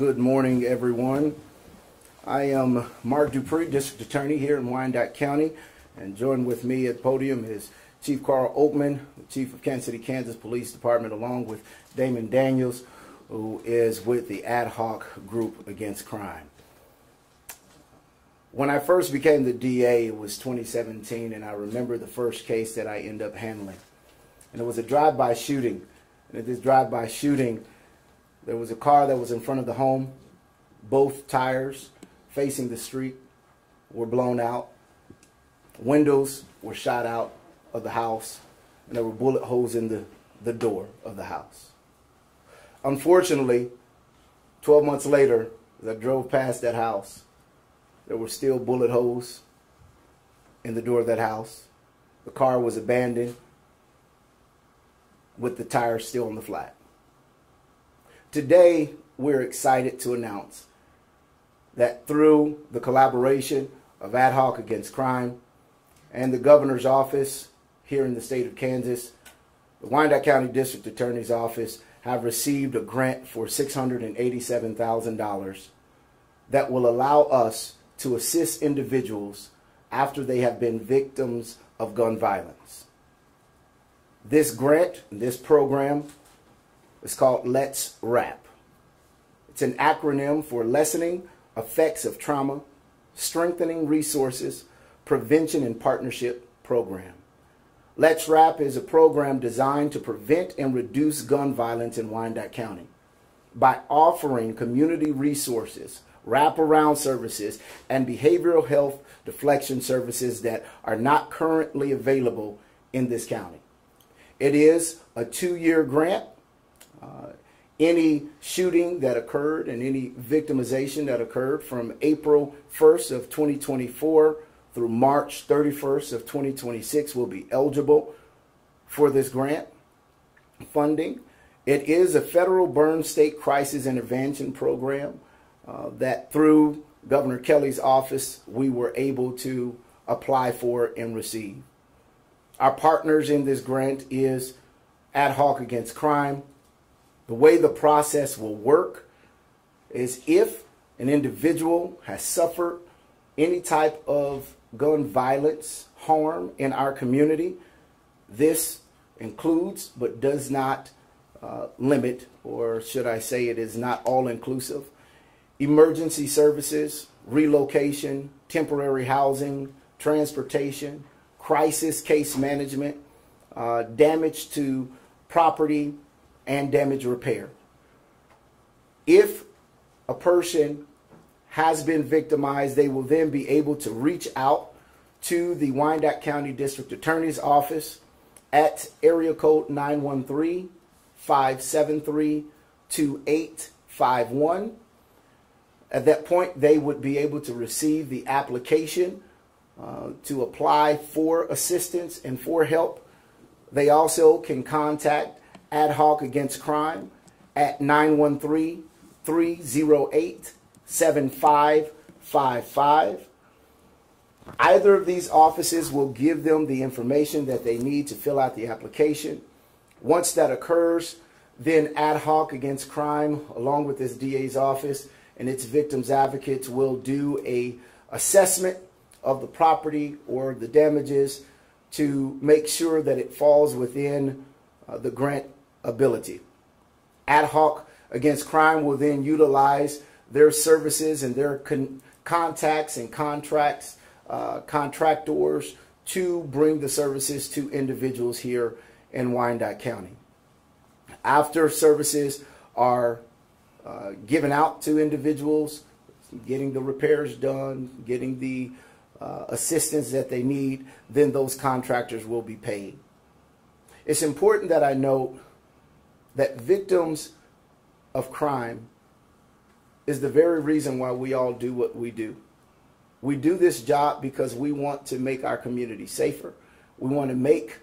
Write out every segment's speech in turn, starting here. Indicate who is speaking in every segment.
Speaker 1: Good morning, everyone. I am Mark Dupree, District Attorney here in Wyandotte County, and joined with me at the podium is Chief Carl Oatman, the Chief of Kansas City, Kansas Police Department, along with Damon Daniels, who is with the Ad Hoc Group Against Crime. When I first became the DA, it was 2017, and I remember the first case that I ended up handling. And it was a drive-by shooting. And at this drive-by shooting, there was a car that was in front of the home. Both tires facing the street were blown out. Windows were shot out of the house, and there were bullet holes in the door of the house. Unfortunately, 12 months later, as I drove past that house, there were still bullet holes in the door of that house. The car was abandoned with the tires still on the flat. Today, we're excited to announce that through the collaboration of Ad Hoc Against Crime and the Governor's Office here in the state of Kansas, the Wyandotte County District Attorney's Office have received a grant for $687,000 that will allow us to assist individuals after they have been victims of gun violence. This grant, this program, is called Let's Wrap. It's an acronym for Lessening Effects of Trauma, Strengthening Resources, Prevention and Partnership Program. Let's Wrap is a program designed to prevent and reduce gun violence in Wyandotte County by offering community resources, wraparound services, and behavioral health deflection services that are not currently available in this county. It is a 2-year grant. Any shooting that occurred and any victimization that occurred from April 1st of 2024 through March 31st of 2026 will be eligible for this grant funding. It is a federal burn state crisis intervention program that through Governor Kelly's office we were able to apply for and receive. Our partners in this grant is Ad Hoc Against Crime. The way the process will work is if an individual has suffered any type of gun violence harm in our community, this includes but does not limit, or should I say it is not all-inclusive, emergency services, relocation, temporary housing, transportation, crisis case management, damage to property, and damage repair. If a person has been victimized, they will then be able to reach out to the Wyandotte County District Attorney's Office at area code 913-573-2851. At that point, they would be able to receive the application to apply for assistance and for help. They also can contact Ad Hoc Against Crime at 913-308-7555. Either of these offices will give them the information that they need to fill out the application. Once that occurs, then Ad Hoc Against Crime, along with this DA's office and its victims advocates, will do a assessment of the property or the damages to make sure that it falls within the grant ability. Ad Hoc Against Crime will then utilize their services and their contacts and contractors to bring the services to individuals here in Wyandotte County. After services are given out to individuals, getting the repairs done, getting the assistance that they need, then those contractors will be paid. It's important that I note that victims of crime is the very reason why we all do what we do. We do this job because we want to make our community safer. We want to make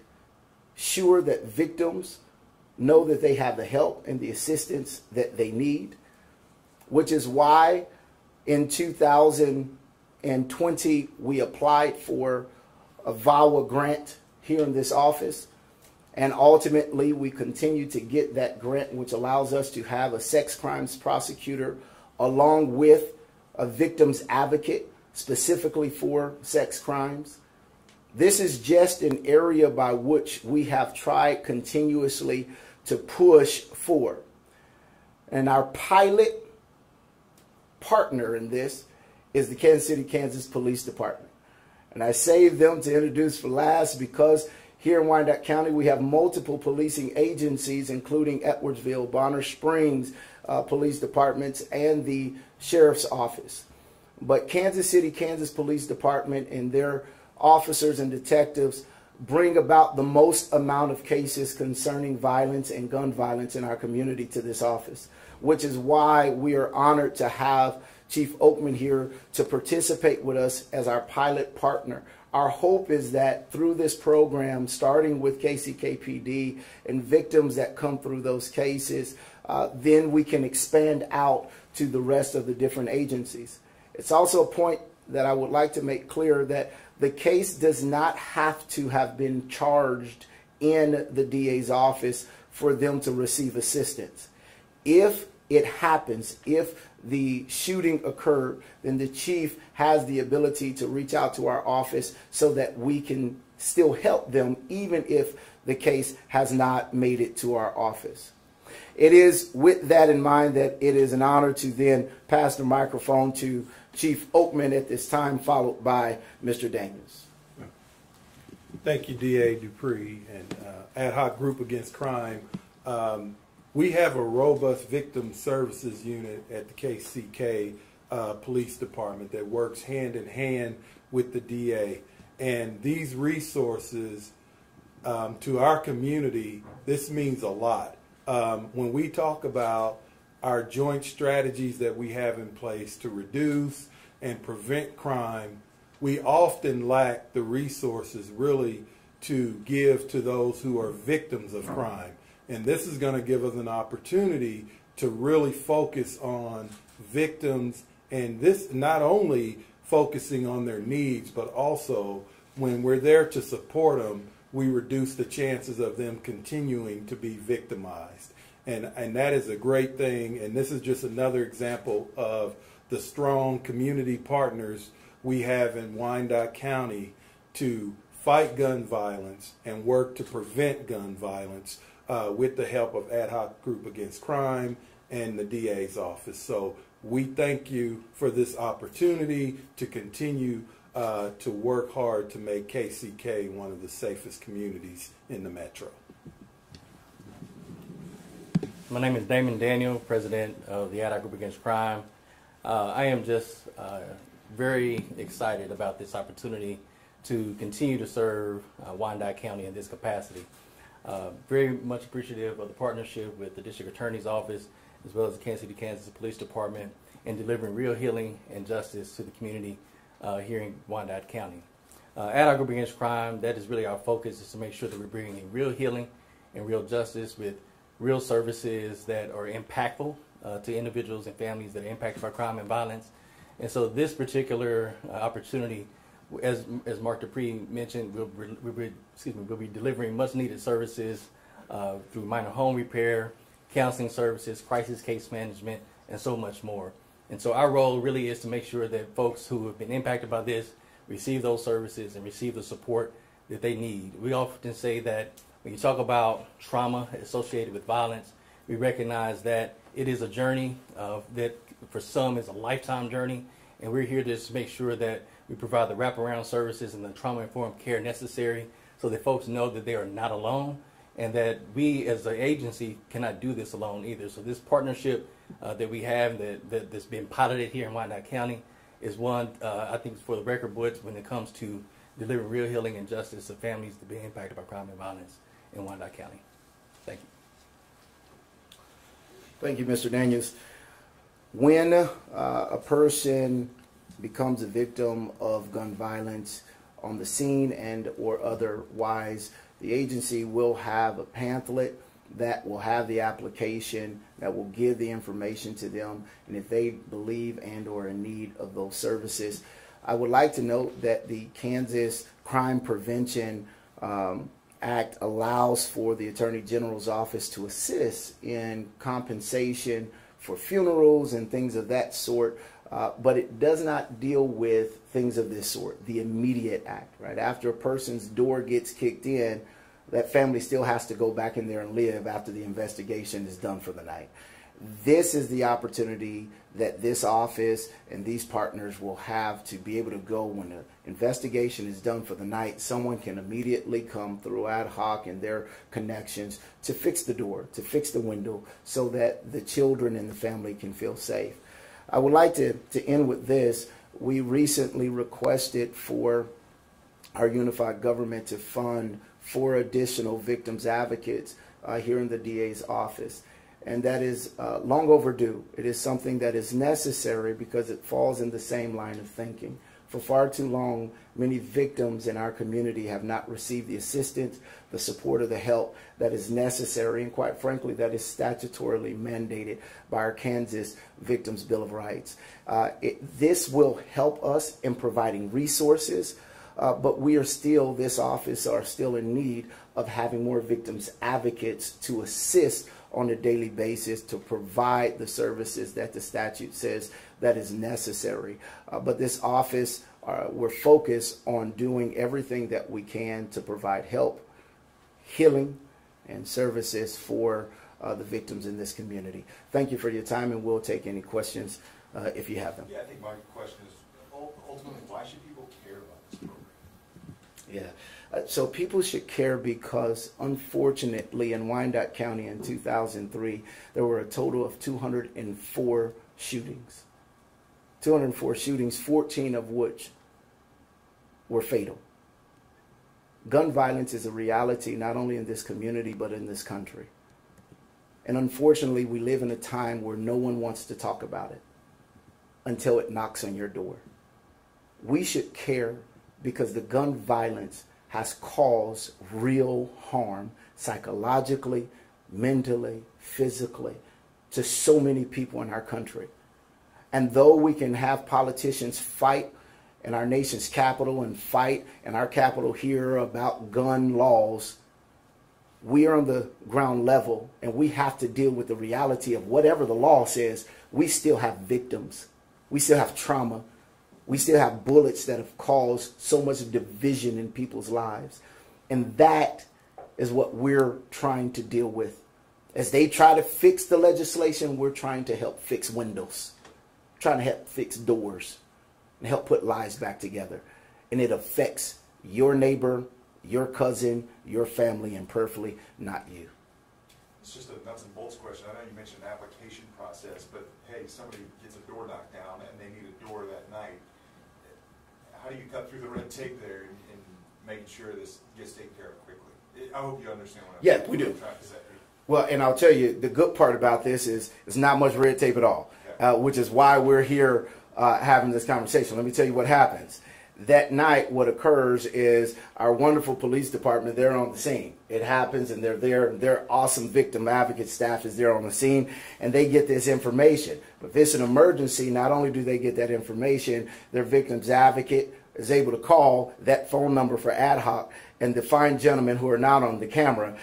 Speaker 1: sure that victims know that they have the help and the assistance that they need, which is why in 2020 we applied for a VAWA grant here in this office. And ultimately, we continue to get that grant, which allows us to have a sex crimes prosecutor along with a victim's advocate specifically for sex crimes. This is just an area by which we have tried continuously to push for. And our pilot partner in this is the Kansas City, Kansas Police Department. And I saved them to introduce for last because here in Wyandotte County we have multiple policing agencies, including Edwardsville, Bonner Springs police departments, and the Sheriff's Office. But Kansas City, Kansas Police Department and their officers and detectives bring about the most amount of cases concerning violence and gun violence in our community to this office, which is why we are honored to have Chief Oakman here to participate with us as our pilot partner. Our hope is that through this program, starting with KCKPD and victims that come through those cases, then we can expand out to the rest of the different agencies. It's also a point that I would like to make clear that the case does not have to have been charged in the DA's office for them to receive assistance. If it happens, if the shooting occurred, then the chief has the ability to reach out to our office so that we can still help them even if the case has not made it to our office. It is with that in mind that it is an honor to then pass the microphone to Chief Oakman at this time, followed by Mr. Daniels.
Speaker 2: Thank you, DA Dupree and Ad Hoc Group Against Crime. We have a robust victim services unit at the KCK Police Department that works hand in hand with the DA. And these resources to our community, this means a lot. When we talk about our joint strategies that we have in place to reduce and prevent crime, we often lack the resources really to give to those who are victims of crime. And this is going to give us an opportunity to really focus on victims, and this not only focusing on their needs, but also when we're there to support them, we reduce the chances of them continuing to be victimized. And that is a great thing, and this is just another example of the strong community partners we have in Wyandotte County to fight gun violence and work to prevent gun violence with the help of Ad Hoc Group Against Crime and the DA's office. So we thank you for this opportunity to continue to work hard to make KCK one of the safest communities in the metro.
Speaker 3: My name is Damon Daniel, president of the Ad Hoc Group Against Crime. I am just very excited about this opportunity to continue to serve Wyandotte County in this capacity. Very much appreciative of the partnership with the District Attorney's Office as well as the Kansas City, Kansas Police Department in delivering real healing and justice to the community here in Wyandotte County. Ad Hoc Group Against Crime, that is really our focus, is to make sure that we're bringing in real healing and real justice with real services that are impactful to individuals and families that are impacted by crime and violence. And so this particular opportunity, as Mark Dupree mentioned, we'll be delivering much needed services through minor home repair, counseling services, crisis case management, and so much more. And so our role really is to make sure that folks who have been impacted by this receive those services and receive the support that they need. We often say that when you talk about trauma associated with violence, we recognize that it is a journey that for some is a lifetime journey, and we're here to just make sure that we provide the wraparound services and the trauma-informed care necessary so that folks know that they are not alone and that we as an agency cannot do this alone either. So this partnership that we have that's been piloted here in Wyandotte County is one, I think, for the record books when it comes to delivering real healing and justice to families that have been impacted by crime and violence in Wyandotte County. Thank you.
Speaker 1: Thank you, Mr. Daniels. When a person becomes a victim of gun violence on the scene and or otherwise, the agency will have a pamphlet that will have the application that will give the information to them, and if they believe and or in need of those services. I would like to note that the Kansas Crime Prevention Act allows for the Attorney General's office to assist in compensation for funerals and things of that sort, but it does not deal with things of this sort, the immediate act, right? After a person's door gets kicked in, that family still has to go back in there and live after the investigation is done for the night. This is the opportunity that this office and these partners will have to be able to go when the investigation is done for the night. Someone can immediately come through ad hoc and their connections to fix the door, to fix the window, so that the children and the family can feel safe. I would like to end with this. We recently requested for our unified government to fund 4 additional victims advocates here in the DA's office. And that is long overdue. It is something that is necessary because it falls in the same line of thinking. For far too long, many victims in our community have not received the assistance, the support, or the help that is necessary, and quite frankly, that is statutorily mandated by our Kansas Victims Bill of Rights. This will help us in providing resources, but we are still, this office are still in need of having more victims advocates to assist on a daily basis to provide the services that the statute says that is necessary. But this office, we're focused on doing everything that we can to provide help, healing, and services for the victims in this community. Thank you for your time, and we'll take any questions if you have them.
Speaker 4: Yeah, I think my question is, ultimately, why should people care about this program?
Speaker 1: Yeah. So people should care because, unfortunately, in Wyandotte County in 2003, there were a total of 204 shootings. 204 shootings, 14 of which were fatal. Gun violence is a reality not only in this community, but in this country. And unfortunately, we live in a time where no one wants to talk about it until it knocks on your door. We should care because the gun violence has caused real harm psychologically, mentally, physically to so many people in our country. And though we can have politicians fight in our nation's capital and fight in our capital here about gun laws, we are on the ground level and we have to deal with the reality of whatever the law says. We still have victims. We still have trauma. We still have bullets that have caused so much division in people's lives. And that is what we're trying to deal with. As they try to fix the legislation, we're trying to help fix windows, trying to help fix doors, and help put lives back together. And it affects your neighbor, your cousin, your family, and perfectly not you.
Speaker 4: It's just a nuts and bolts question. I know you mentioned an application process, but hey, somebody gets a door knocked down and they need a door that night. How do you cut through the red tape there and making sure this gets taken care of quickly? I hope you understand what I'm
Speaker 1: we do.
Speaker 4: trying to say.
Speaker 1: Well, and I'll tell you, the good part about this is it's not much red tape at all, which is why we're here having this conversation. Let me tell you what happens. That night, what occurs is our wonderful police department, they're on the scene. It happens, and they're there. Their awesome victim advocate staff is there on the scene, and they get this information. But if it's an emergency, not only do they get that information, their victim's advocate is able to call that phone number for ad hoc, and the fine gentlemen who are not on the camera,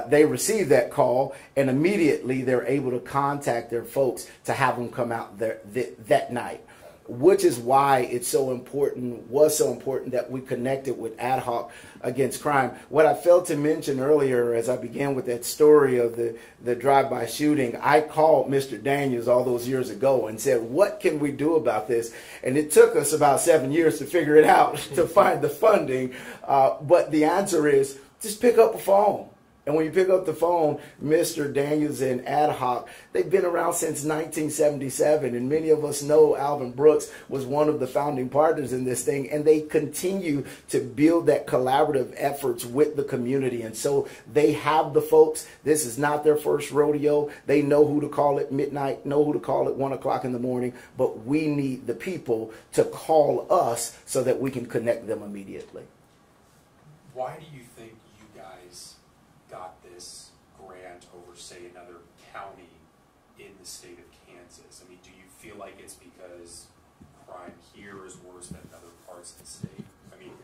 Speaker 1: they receive that call, and immediately they're able to contact their folks to have them come out there that night. Which is why it's so important, was so important that we connected with Ad Hoc Against Crime. What I failed to mention earlier as I began with that story of the drive-by shooting, I called Mr. Daniels all those years ago and said, what can we do about this? And it took us about 7 years to figure it out, to find the funding. But the answer is just pick up a phone. And when you pick up the phone, Mr. Daniels and Ad Hoc, they've been around since 1977. And many of us know Alvin Brooks was one of the founding partners in this thing. And they continue to build that collaborative efforts with the community. And so they have the folks. This is not their first rodeo. They know who to call at midnight, know who to call at 1 o'clock in the morning. But we need the people to call us so that we can connect them immediately.
Speaker 5: Why do you think you guys got this grant over, say, another county in the state of Kansas? I mean, do you feel like it's because crime here is worse than in other parts of the state? I mean,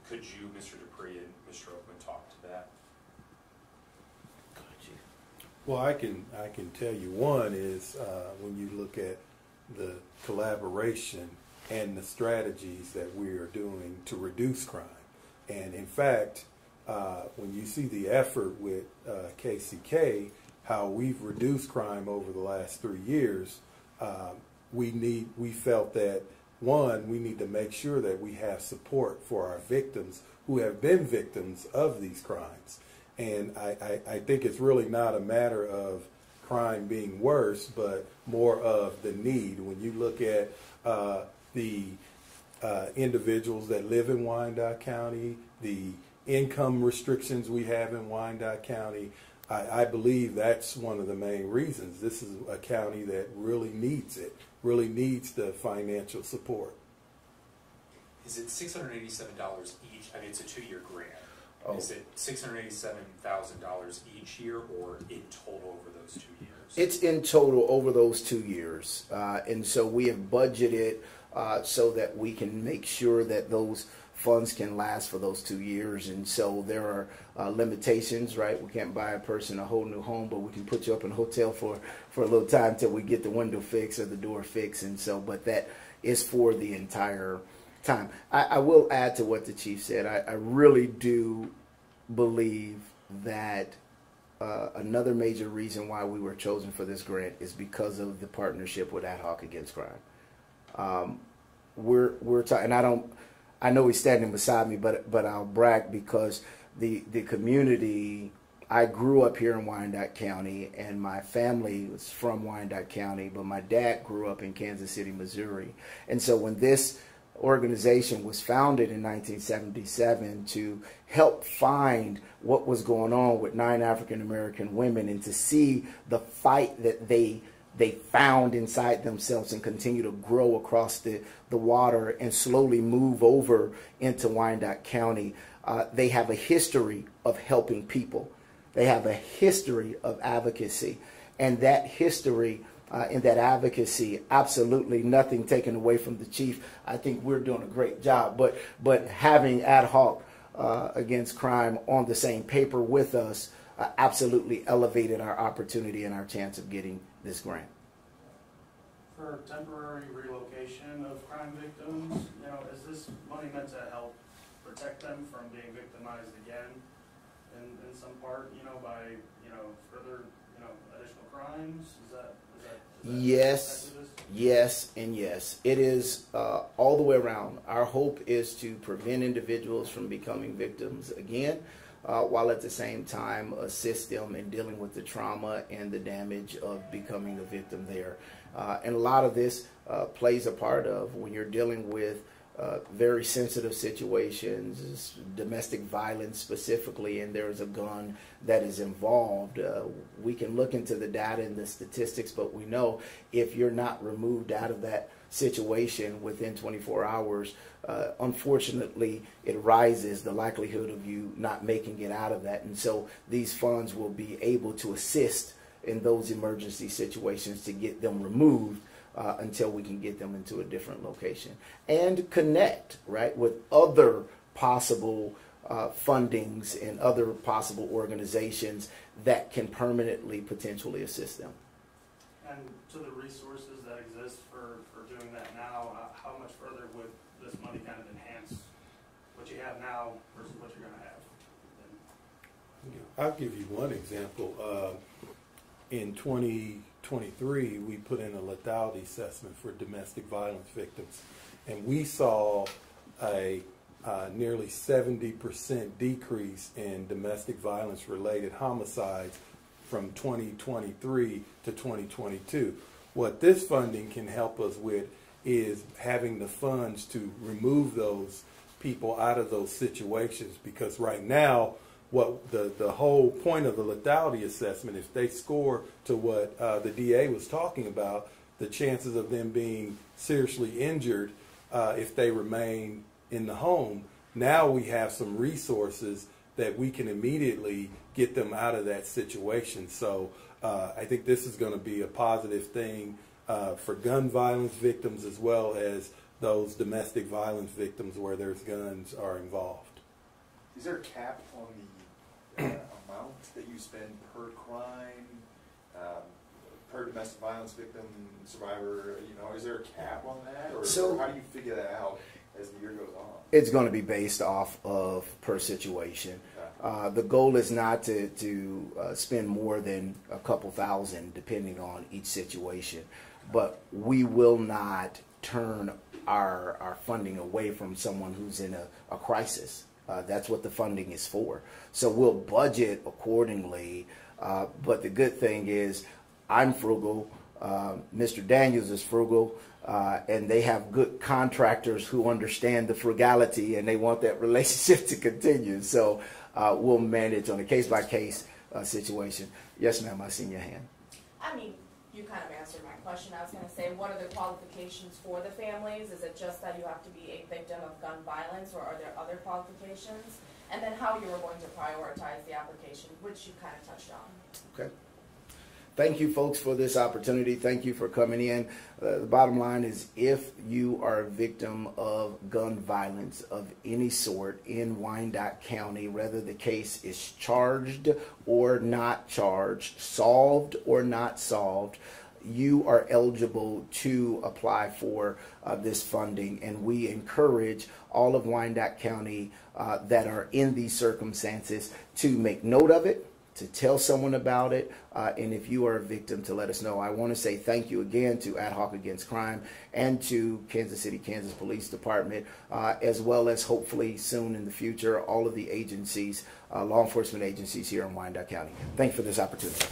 Speaker 5: could you, Mr. Dupree and Mr. Oakman, talk to that?
Speaker 2: Well, I can tell you one is when you look at the collaboration and the strategies that we are doing to reduce crime. And in fact, when you see the effort with KCK, how we've reduced crime over the last 3 years, we felt that, one, we need to make sure that we have support for our victims who have been victims of these crimes. And I think it's really not a matter of crime being worse, but more of the need. When you look at the individuals that live in Wyandotte County, the income restrictions we have in Wyandotte County, I believe that's one of the main reasons. This is a county that really needs it, really needs the financial support.
Speaker 5: Is it $687 each? I mean, it's a 2-year grant.
Speaker 1: Oh.
Speaker 5: Is it $687,000 each year, or in total over those 2 years?
Speaker 1: It's in total over those 2 years. And so we have budgeted so that we can make sure that those funds can last for those 2 years. And so there are limitations, right? We can't buy a person a whole new home, but we can put you up in a hotel for a little time till we get the window fixed or the door fixed. And so, but that is for the entire time. I will add to what the chief said. I really do believe that another major reason why we were chosen for this grant is because of the partnership with Ad Hoc Against Crime. We're talking, and I know he's standing beside me, but I'll brag because the community. I grew up here in Wyandotte County, and my family was from Wyandotte County, but my dad grew up in Kansas City, Missouri. And so when this organization was founded in 1977 to help find what was going on with 9 African American women and to see the fight that they found inside themselves and continue to grow across the water and slowly move over into Wyandotte County, they have a history of helping people. They have a history of advocacy, and that history in that advocacy, absolutely nothing taken away from the chief. I think we're doing a great job, but having Ad Hoc Against Crime on the same paper with us absolutely elevated our opportunity and our chance of getting this grant.
Speaker 6: For temporary relocation of crime victims, is this money meant to help protect them from being victimized again in some part, by, further, additional crimes? Is that
Speaker 1: yes, yes, and yes. It is all the way around. Our hope is to prevent individuals from becoming victims again, while at the same time assist them in dealing with the trauma and the damage of becoming a victim there. And a lot of this plays a part of when you're dealing with very sensitive situations, domestic violence specifically, and there's a gun that is involved. We can look into the data and the statistics, but we know if you're not removed out of that situation within 24 hours, unfortunately, it rises the likelihood of you not making it out of that. And so these funds will be able to assist in those emergency situations to get them removed until we can get them into a different location and connect, right, with other possible fundings and other possible organizations that can permanently potentially assist them.
Speaker 6: And to the resources that exist for doing that now, how much further would this money kind of enhance what you have now versus what you're going to have?
Speaker 2: I'll give you one example. In 2023, we put in a lethality assessment for domestic violence victims, and we saw a nearly 70% decrease in domestic violence related homicides from 2023 to 2022. What this funding can help us with is having the funds to remove those people out of those situations, because right now, what the whole point of the lethality assessment, if they score to what the DA was talking about, the chances of them being seriously injured if they remain in the home, now we have some resources that we can immediately get them out of that situation. So I think this is going to be a positive thing for gun violence victims as well as those domestic violence victims where there's guns are involved.
Speaker 4: Is there a cap on the amount amount that you spend per crime, per domestic violence victim, survivor? You know, is there a cap on that, or how do you figure that out as the year goes on?
Speaker 1: It's going to be based off of per situation. The goal is not to spend more than a couple thousand, depending on each situation. But we will not turn our funding away from someone who's in a crisis. That's what the funding is for. So we'll budget accordingly. But the good thing is I'm frugal. Mr. Daniels is frugal. And they have good contractors who understand the frugality, and they want that relationship to continue. So we'll manage on a case-by-case situation. Yes, ma'am, I seen your hand.
Speaker 7: I mean, you kind of answered my question. I was going to say, what are the qualifications for the families? Is it just that you have to be a victim of gun violence, or are there other qualifications? And then how you were going to prioritize the application, which you kind of touched on.
Speaker 1: Okay. Thank you, folks, for this opportunity. Thank you for coming in. The bottom line is, if you are a victim of gun violence of any sort in Wyandotte County, whether the case is charged or not charged, solved or not solved, you are eligible to apply for this funding. And we encourage all of Wyandotte County that are in these circumstances to make note of it, to tell someone about it, and if you are a victim, to let us know. I want to say thank you again to Ad Hoc Against Crime and to Kansas City, Kansas Police Department, as well as hopefully soon in the future, all of the agencies, law enforcement agencies here in Wyandotte County. Thank you for this opportunity.